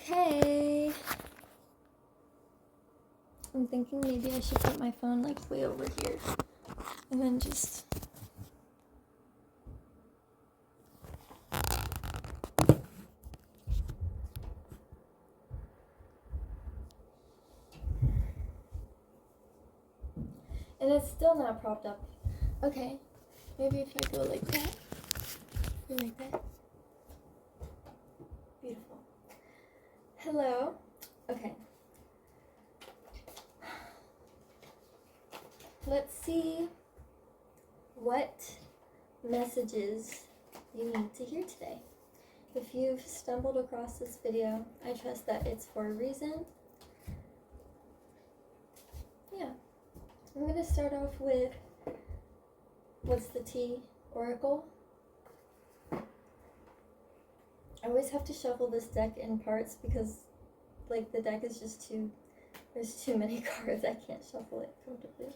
Okay. I'm thinking maybe I should put my phone like way over here and then just... And it's still not propped up. Okay. Maybe if I go like that. Go like that. Beautiful. Hello. Okay. Let's see what messages you need to hear today. If you've stumbled across this video, I trust that it's for a reason. Yeah. I'm going to start off with, what's the T? Oracle. I always have to shuffle this deck in parts because, like, the deck is just there's too many cards. I can't shuffle it comfortably.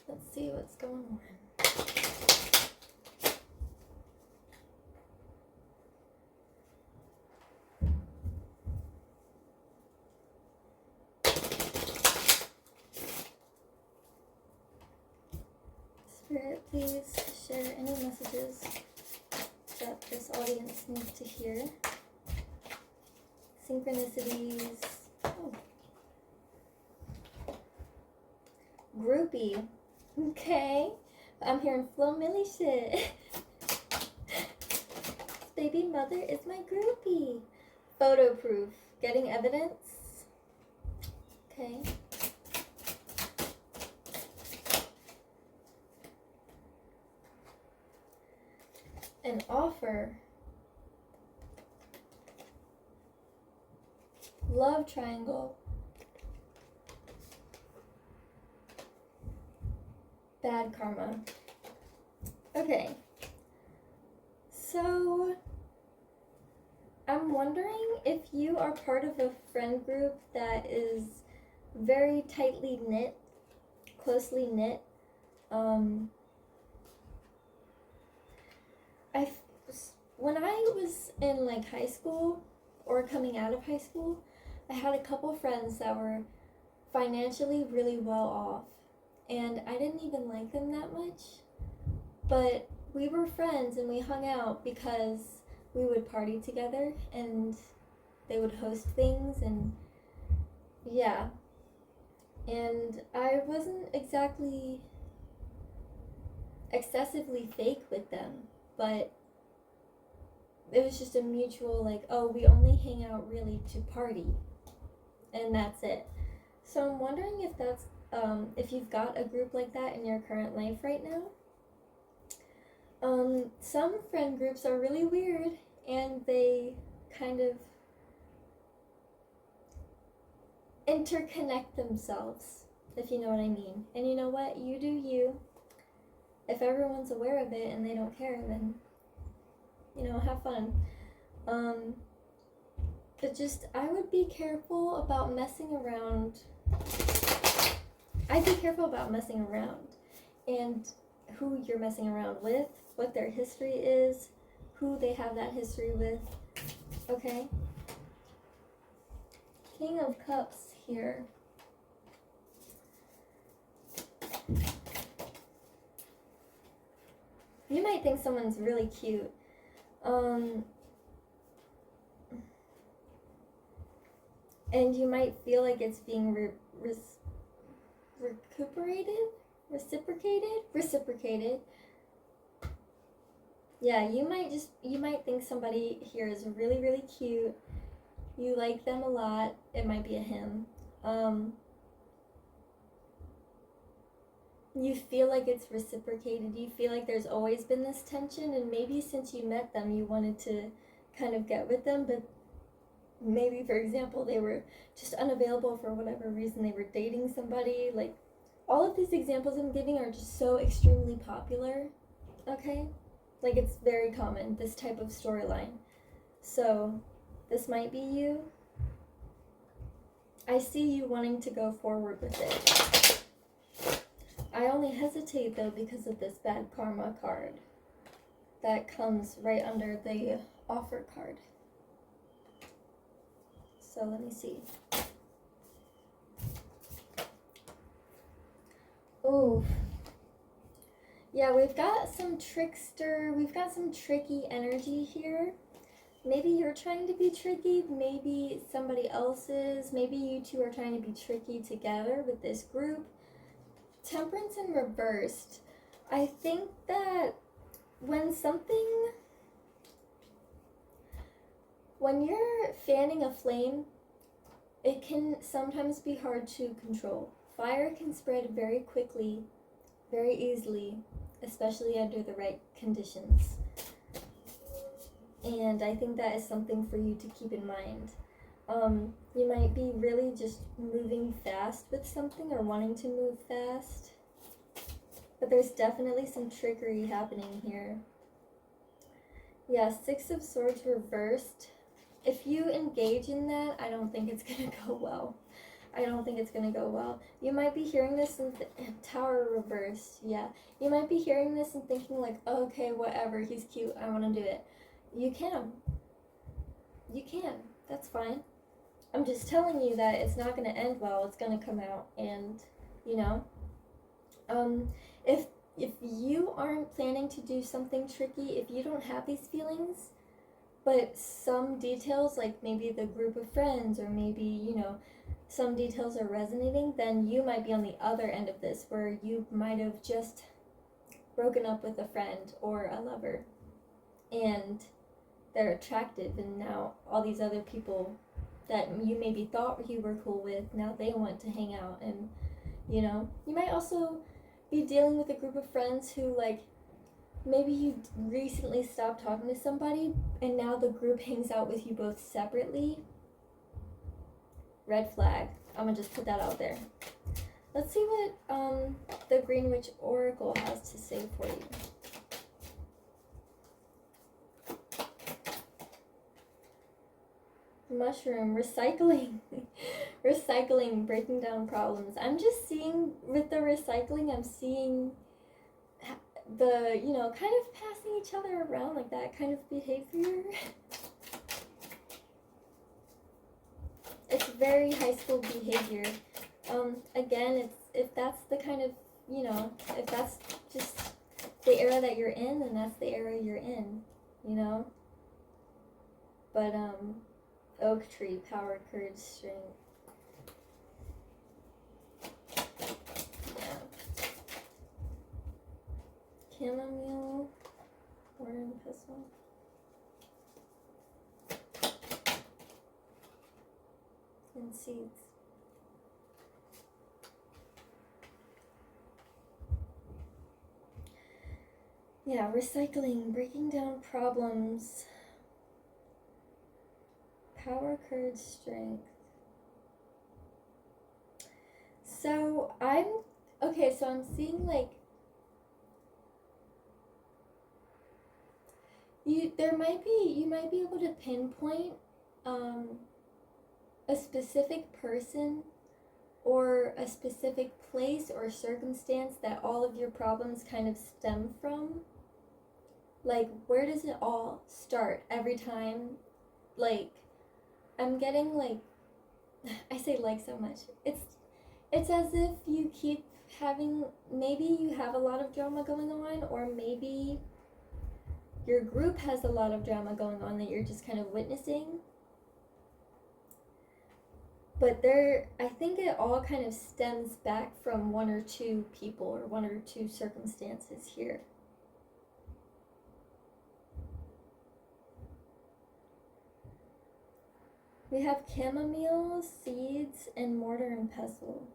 Let's see what's going on. Spirit, please share any messages that this audience needs to hear. Synchronicities. Oh. Groupie. Okay. I'm hearing Flo Millie shit. Baby mother is my groupie. Photo proof. Getting evidence. Okay. An offer. Love triangle. Bad karma. Okay. So, I'm wondering if you are part of a friend group that is very tightly knit, closely knit. When I was in like high school or coming out of high school, I had a couple friends that were financially really well off, and I didn't even like them that much, but we were friends and we hung out because we would party together and they would host things, and yeah, and I wasn't exactly excessively fake with them, but it was just a mutual, like, oh, we only hang out really to party, and that's it. So I'm wondering if that's, if you've got a group like that in your current life right now. Some friend groups are really weird, and they kind of interconnect themselves, if you know what I mean. And you know what? You do you. If everyone's aware of it and they don't care, then, you know, have fun. But just, I would be careful about messing around. I'd be careful about messing around. And who you're messing around with, what their history is, who they have that history with. Okay? King of Cups here. You might think someone's really cute. And you might feel like it's being reciprocated. Yeah, you might think somebody here is really, really cute. You like them a lot. It might be a him. You feel like it's reciprocated. You feel like there's always been this tension, and maybe since you met them, you wanted to kind of get with them, but maybe, for example, they were just unavailable for whatever reason. They were dating somebody. Like, all of these examples I'm giving are just so extremely popular, okay? Like, it's very common, this type of storyline. So, this might be you. I see you wanting to go forward with it. I only hesitate though because of this bad karma card that comes right under the offer card. So let me see. Oh, yeah, we've got some tricky energy here. Maybe you're trying to be tricky, maybe somebody else is, maybe you two are trying to be tricky together with this group. Temperance in reversed. I think that when you're fanning a flame, it can sometimes be hard to control. Fire can spread very quickly, very easily, especially under the right conditions. And I think that is something for you to keep in mind. You might be really just moving fast with something or wanting to move fast, but there's definitely some trickery happening here. Yeah, Six of Swords reversed. If you engage in that, I don't think it's gonna go well. You might be hearing this in Tower reversed. Yeah, you might be hearing this and thinking like, oh, okay, whatever, he's cute, I want to do it. You can. That's fine. I'm just telling you that it's not going to end well. It's going to come out, and if you aren't planning to do something tricky, if you don't have these feelings, but some details, like maybe the group of friends, or maybe some details are resonating, then you might be on the other end of this, where you might have just broken up with a friend or a lover, and they're attractive, and now all these other people that you maybe thought you were cool with, now they want to hang out. And you might also be dealing with a group of friends who, like, maybe you recently stopped talking to somebody and now the group hangs out with you both separately. Red flag. I'm gonna just put that out there. Let's see what the Green Witch Oracle has to say for you. Mushroom, recycling. Recycling, breaking down problems. I'm just seeing, with the recycling, I'm seeing the, kind of passing each other around, like that kind of behavior. It's very high school behavior. Again, if that's the kind of, if that's just the era that you're in, then that's the era you're in, But, Oak tree, power, courage, strength. Yeah. Chamomile, mortar and pestle. And seeds. Yeah, recycling, breaking down problems. Power, courage, strength. So I'm seeing like you might be able to pinpoint a specific person or a specific place or circumstance that all of your problems kind of stem from. Like, where does it all start every time? Like, I'm getting like, I say like so much. It's as if you keep having, maybe you have a lot of drama going on, or maybe your group has a lot of drama going on that you're just kind of witnessing. But I think it all kind of stems back from one or two people or one or two circumstances here. We have chamomile, seeds, and mortar and pestle.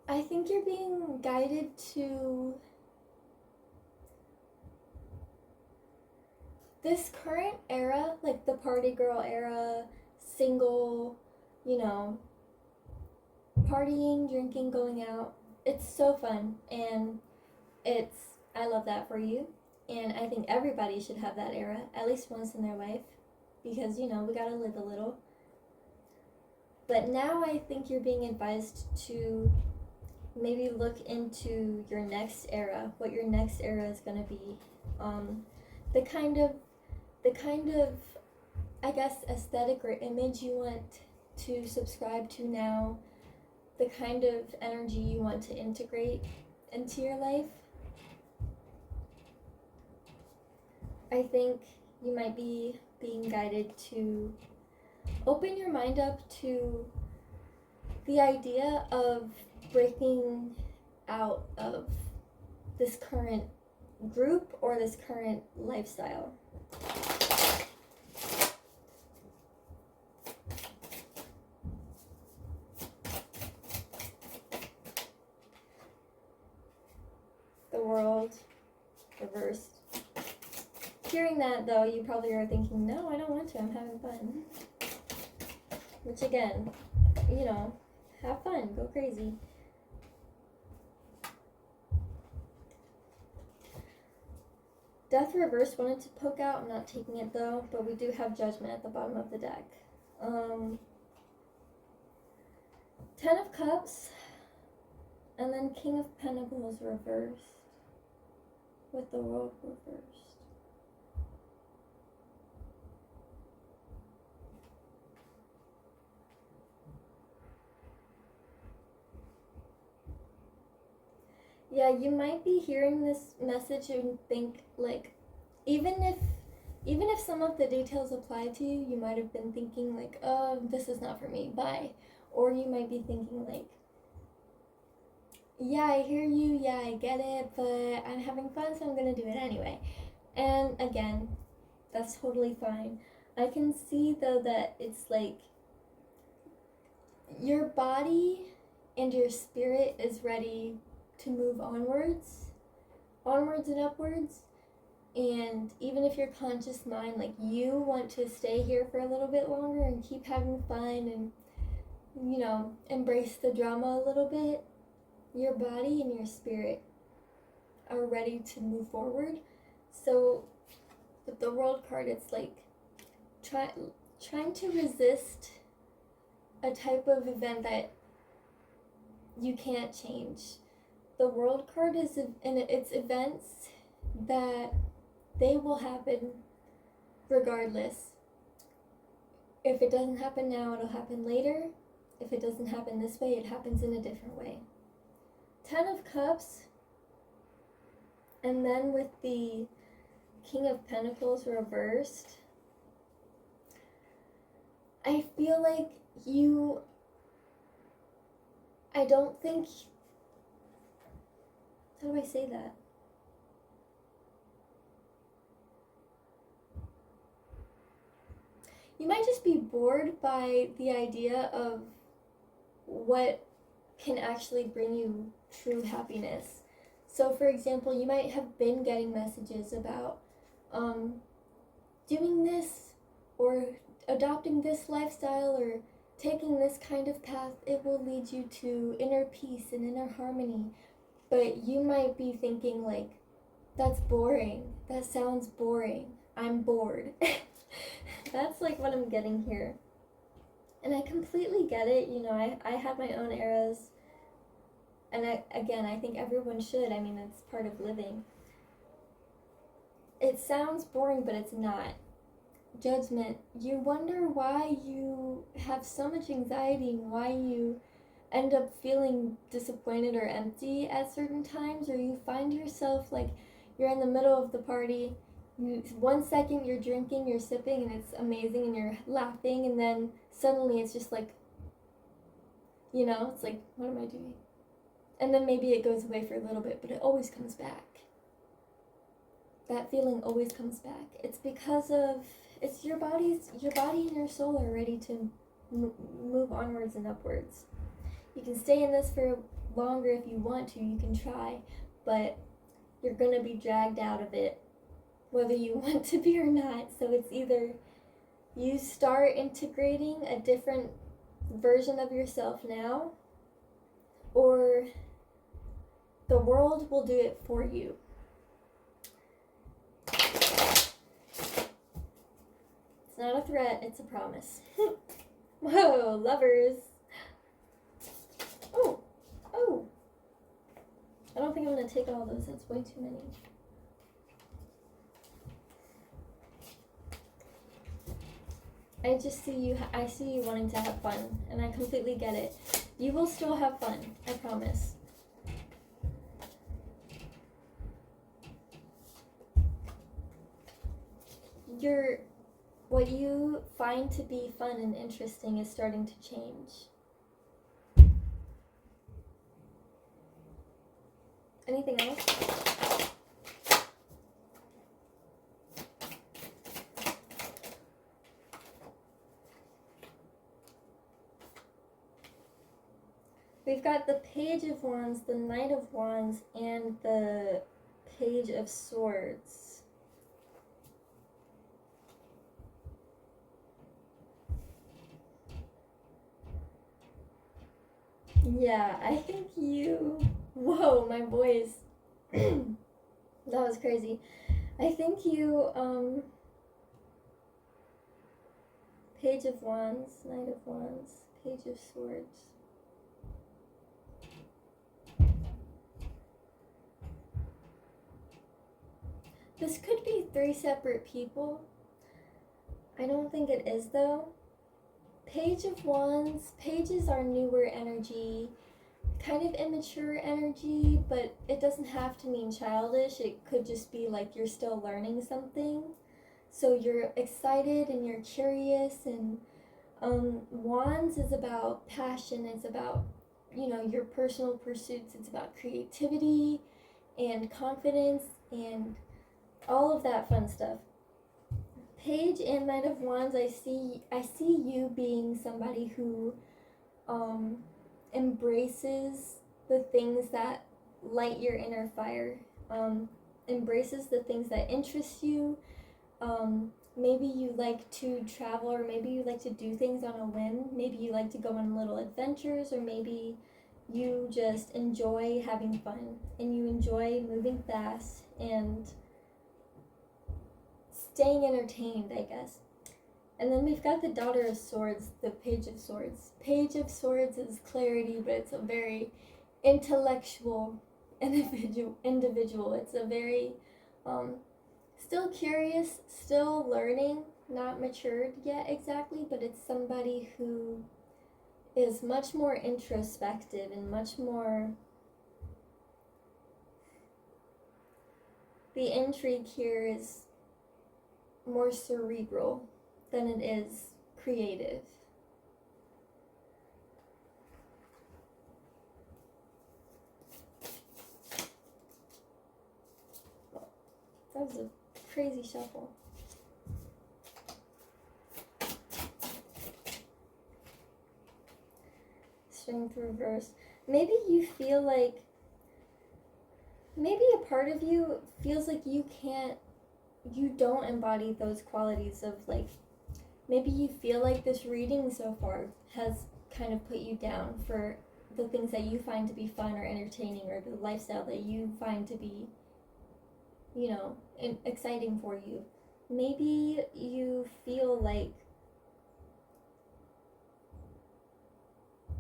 I think you're being guided to this current era, like the party girl era, single, partying, drinking, going out. It's so fun, and I love that for you. And I think everybody should have that era at least once in their life because, we gotta live a little. But now I think you're being advised to maybe look into your next era, what your next era is going to be. The kind of, I guess, aesthetic or image you want to subscribe to now, the kind of energy you want to integrate into your life. I think you might be being guided to open your mind up to the idea of breaking out of this current group or this current lifestyle. The World reversed. Hearing that, though, you probably are thinking, no, I don't want to, I'm having fun. Which, again, have fun, go crazy. Death reverse wanted to poke out. I'm not taking it, though, but we do have Judgment at the bottom of the deck. 10 of Cups, and then King of Pentacles reversed, with the World reversed. Yeah, you might be hearing this message and think, like, even if some of the details apply to you, you might have been thinking, like, oh, this is not for me, bye. Or you might be thinking, like, yeah, I hear you, yeah, I get it, but I'm having fun, so I'm gonna do it anyway. And again, that's totally fine. I can see, though, that it's like your body and your spirit is ready to move onwards and upwards. And even if your conscious mind, like, you want to stay here for a little bit longer and keep having fun and, embrace the drama a little bit, your body and your spirit are ready to move forward. So with the World card, it's like trying to resist a type of event that you can't change. The World card is it's events that they will happen regardless. If it doesn't happen now, it'll happen later. If it doesn't happen this way, it happens in a different way. 10 of Cups, and then with the King of Pentacles reversed, I feel like I don't think, how do I say that? You might just be bored by the idea of what can actually bring you true happiness. So, for example, you might have been getting messages about doing this or adopting this lifestyle or taking this kind of path. It will lead you to inner peace and inner harmony. But you might be thinking, like, that's boring. That sounds boring. I'm bored. That's like what I'm getting here. And I completely get it. I have my own eras. And I think everyone should. I mean, it's part of living. It sounds boring, but it's not. Judgment. You wonder why you have so much anxiety and why you end up feeling disappointed or empty at certain times, or you find yourself like you're in the middle of the party. 1 second you're drinking, you're sipping, and it's amazing, and you're laughing, and then suddenly it's just like, it's like, what am I doing? And then maybe it goes away for a little bit, but it always comes back. That feeling always comes back. It's because it's your body and your soul are ready to move onwards and upwards. You can stay in this for longer if you want to, you can try, but you're gonna be dragged out of it whether you want to be or not. So it's either you start integrating a different version of yourself now, or the world will do it for you. It's not a threat, it's a promise. Whoa, lovers. Oh, oh. I don't think I'm going to take all those. That's way too many. I see you wanting to have fun, and I completely get it. You will still have fun, I promise. What you find to be fun and interesting is starting to change. Anything else? We've got the Page of Wands, the Knight of Wands, and the Page of Swords. Yeah, I think you... Whoa, my voice. That was crazy. I think you, Page of Wands, Knight of Wands, Page of Swords. This could be 3 separate people. I don't think it is, though. Page of Wands, pages are newer energy, kind of immature energy, but it doesn't have to mean childish. It could just be like you're still learning something. So you're excited and you're curious, and Wands is about passion. It's about, your personal pursuits. It's about creativity and confidence and all of that fun stuff. Page and Knight of Wands, I see you being somebody who embraces the things that light your inner fire, embraces the things that interest you. Maybe you like to travel, or maybe you like to do things on a whim. Maybe you like to go on little adventures, or maybe you just enjoy having fun and you enjoy moving fast and staying entertained, I guess. And then we've got the Daughter of Swords, the Page of Swords. Page of Swords is clarity, but it's a very intellectual individual. It's a very still curious, still learning, not matured yet exactly, but it's somebody who is much more introspective and much more... The intrigue here is more cerebral than it is creative. That was a crazy shuffle. Strength reverse. Maybe you feel like, maybe a part of you feels like you don't embody those qualities of, like, maybe you feel like this reading so far has kind of put you down for the things that you find to be fun or entertaining, or the lifestyle that you find to be, exciting for you. Maybe you feel like,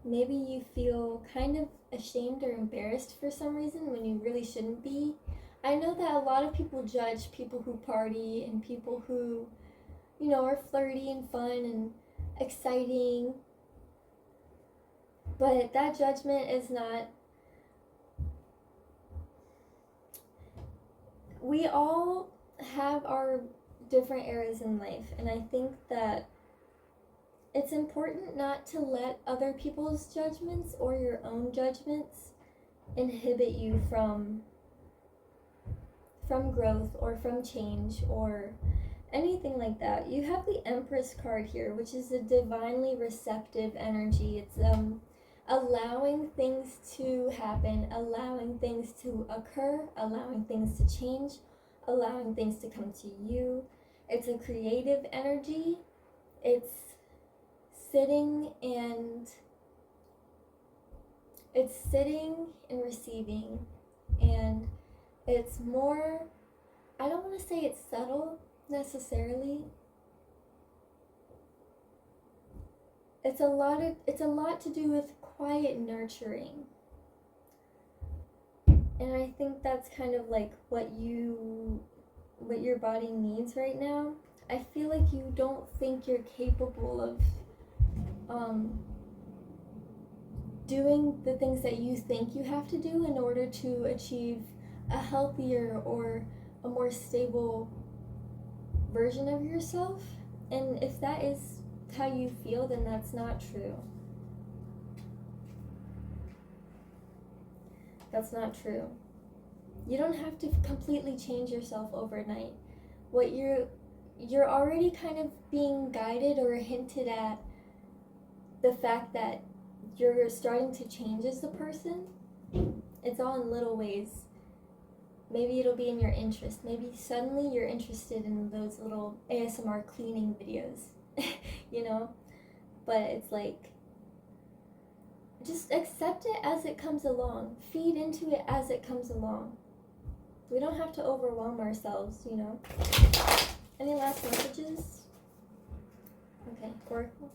maybe you feel kind of ashamed or embarrassed for some reason when you really shouldn't be. I know that a lot of people judge people who party and people who, are flirty and fun and exciting. But that judgment is not... We all have our different eras in life, and I think that it's important not to let other people's judgments or your own judgments inhibit you from growth or from change or anything like that. You have the Empress card here, which is a divinely receptive energy. It's allowing things to happen, allowing things to occur, allowing things to change, allowing things to come to you. It's a creative energy. It's sitting and receiving, and it's more, I don't want to say it's subtle necessarily, it's a lot to do with quiet nurturing. And I think that's kind of like what your body needs right now. I feel like you don't think you're capable of doing the things that you think you have to do in order to achieve a healthier or a more stable version of yourself. And if that is how you feel, then that's not true. That's not true. You don't have to completely change yourself overnight. What you're already kind of being guided or hinted at the fact that you're starting to change as a person. It's all in little ways. Maybe it'll be in your interest. Maybe suddenly you're interested in those little ASMR cleaning videos, you know? But it's like, just accept it as it comes along. Feed into it as it comes along. We don't have to overwhelm ourselves, you know? Any last messages? Okay, Oracle.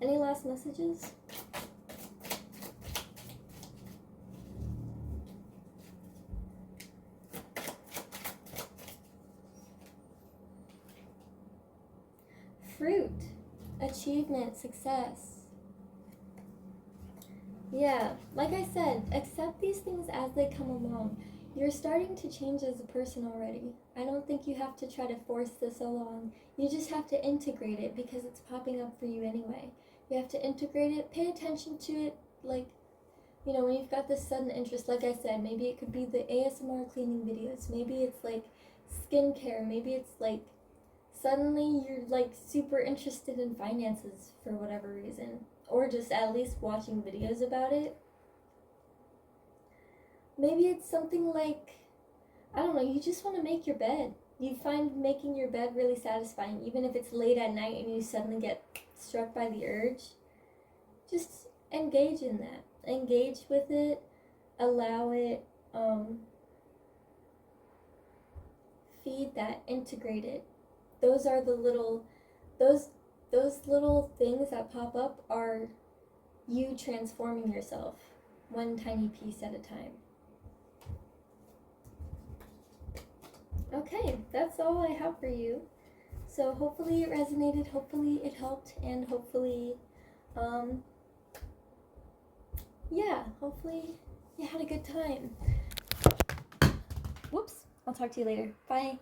Any last messages? Fruit, achievement, success. Yeah, like I said, accept these things as they come along. You're starting to change as a person already. I don't think you have to try to force this along. You just have to integrate it because it's popping up for you anyway. You have to integrate it, pay attention to it, like, you know, when you've got this sudden interest, like I said, maybe it could be the ASMR cleaning videos, maybe it's like skincare, maybe it's like suddenly you're like super interested in finances for whatever reason, or just at least watching videos about it. Maybe it's something like, I don't know, you just want to make your bed. You find making your bed really satisfying, even if it's late at night and you suddenly get struck by the urge. Just engage in that. Engage with it, allow it, feed that, integrate it. Those are the little, those little things that pop up are you transforming yourself one tiny piece at a time. Okay, that's all I have for you. So hopefully it resonated, hopefully it helped, and hopefully, yeah, hopefully you had a good time. Whoops, I'll talk to you later. Bye.